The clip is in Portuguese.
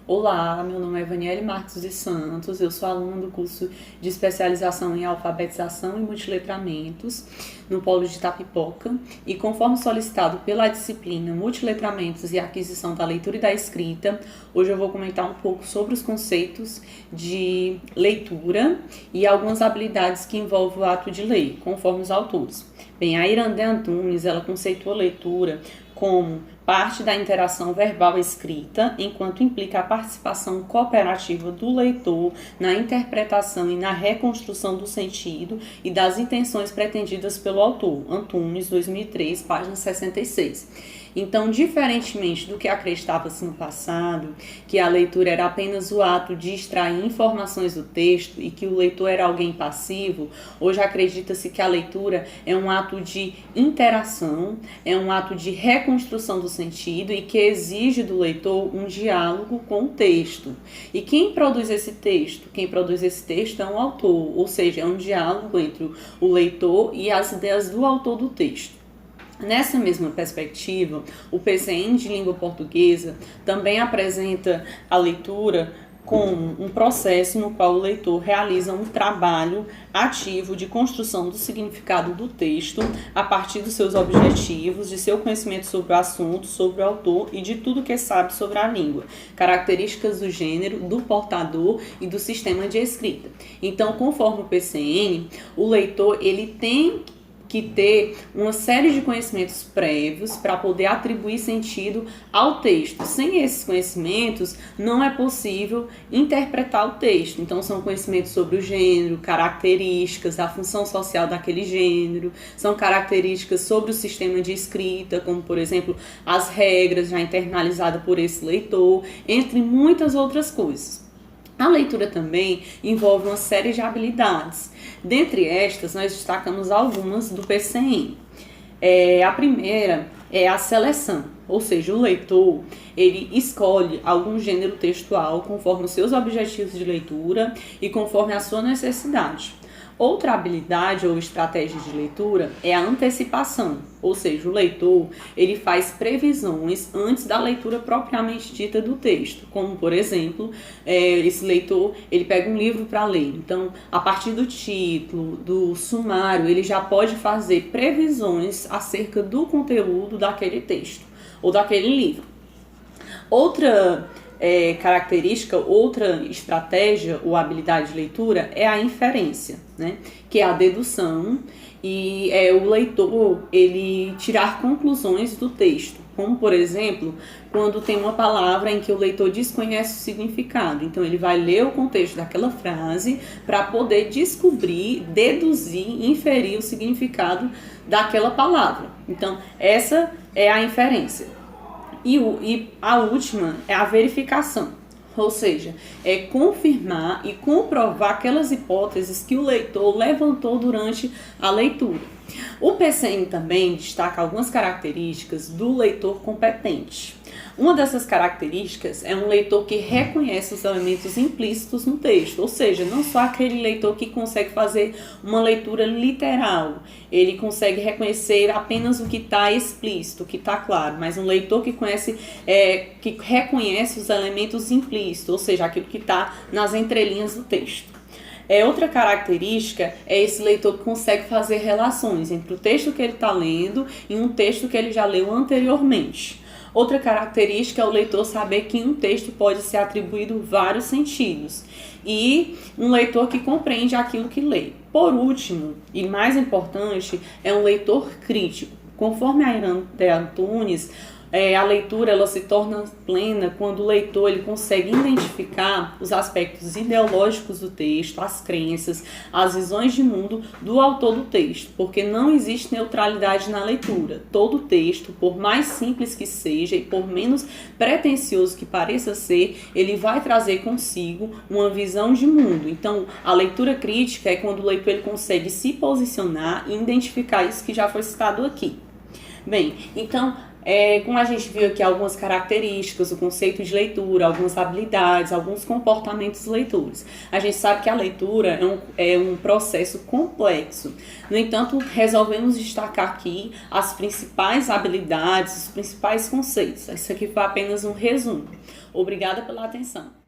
Olá, meu nome é Vaniele Marques dos Santos, eu sou aluna do curso de especialização em alfabetização e multiletramentos no Polo de Itapipoca e conforme solicitado pela disciplina Multiletramentos e Aquisição da Leitura e da Escrita, hoje eu vou comentar um pouco sobre os conceitos de leitura e algumas habilidades que envolvem o ato de ler, conforme os autores. Bem, a Irandé Antunes, ela conceitua a leitura como parte da interação verbal escrita, enquanto implica a participação cooperativa do leitor na interpretação e na reconstrução do sentido e das intenções pretendidas pelo autor. Antunes, 2003, página 66. Então, diferentemente do que acreditava-se no passado, que a leitura era apenas o ato de extrair informações do texto e que o leitor era alguém passivo, hoje acredita-se que a leitura é um ato de interação, é um ato de reconstrução do sentido e que exige do leitor um diálogo com o texto. E quem produz esse texto? Quem produz esse texto é um autor, ou seja, é um diálogo entre o leitor e as ideias do autor do texto. Nessa mesma perspectiva, o PCN de língua portuguesa também apresenta a leitura como um processo no qual o leitor realiza um trabalho ativo de construção do significado do texto a partir dos seus objetivos, de seu conhecimento sobre o assunto, sobre o autor e de tudo que sabe sobre a língua, características do gênero, do portador e do sistema de escrita. Então, conforme o PCN, o leitor ele tem que ter uma série de conhecimentos prévios para poder atribuir sentido ao texto. Sem esses conhecimentos, não é possível interpretar o texto. Então, são conhecimentos sobre o gênero, características da função social daquele gênero, são características sobre o sistema de escrita, como, por exemplo, as regras já internalizadas por esse leitor, entre muitas outras coisas. A leitura também envolve uma série de habilidades. Dentre estas, nós destacamos algumas do PCN. A primeira é a seleção, ou seja, o leitor ele escolhe algum gênero textual conforme os seus objetivos de leitura e conforme a sua necessidade. Outra habilidade ou estratégia de leitura é a antecipação, ou seja, o leitor ele faz previsões antes da leitura propriamente dita do texto, como por exemplo, esse leitor ele pega um livro para ler, então a partir do título, do sumário, ele já pode fazer previsões acerca do conteúdo daquele texto ou daquele livro. Outra característica, outra estratégia ou habilidade de leitura é a inferência, né? Que é a dedução e o leitor ele tirar conclusões do texto, como por exemplo, quando tem uma palavra em que o leitor desconhece o significado. Então ele vai ler o contexto daquela frase para poder descobrir, deduzir, inferir o significado daquela palavra. Então essa é a inferência. E a última é a verificação, ou seja, é confirmar e comprovar aquelas hipóteses que o leitor levantou durante a leitura. O PCN também destaca algumas características do leitor competente. Uma dessas características é um leitor que reconhece os elementos implícitos no texto, ou seja, não só aquele leitor que consegue fazer uma leitura literal, ele consegue reconhecer apenas o que está explícito, o que está claro, mas um leitor que que reconhece os elementos implícitos, ou seja, aquilo que está nas entrelinhas do texto. Outra característica é esse leitor que consegue fazer relações entre o texto que ele está lendo e um texto que ele já leu anteriormente. Outra característica é o leitor saber que em um texto pode ser atribuído vários sentidos e um leitor que compreende aquilo que lê. Por último, e mais importante, é um leitor crítico. Conforme a Irandé Antunes, a leitura ela se torna plena quando o leitor ele consegue identificar os aspectos ideológicos do texto, as crenças, as visões de mundo do autor do texto, porque não existe neutralidade na leitura. Todo texto, por mais simples que seja e por menos pretensioso que pareça ser, ele vai trazer consigo uma visão de mundo. Então, a leitura crítica é quando o leitor ele consegue se posicionar e identificar isso que já foi citado aqui. Bem, então Como a gente viu aqui algumas características, o conceito de leitura, algumas habilidades, alguns comportamentos leitores. A gente sabe que a leitura é um processo complexo. No entanto, resolvemos destacar aqui as principais habilidades, os principais conceitos. Isso aqui foi apenas um resumo. Obrigada pela atenção.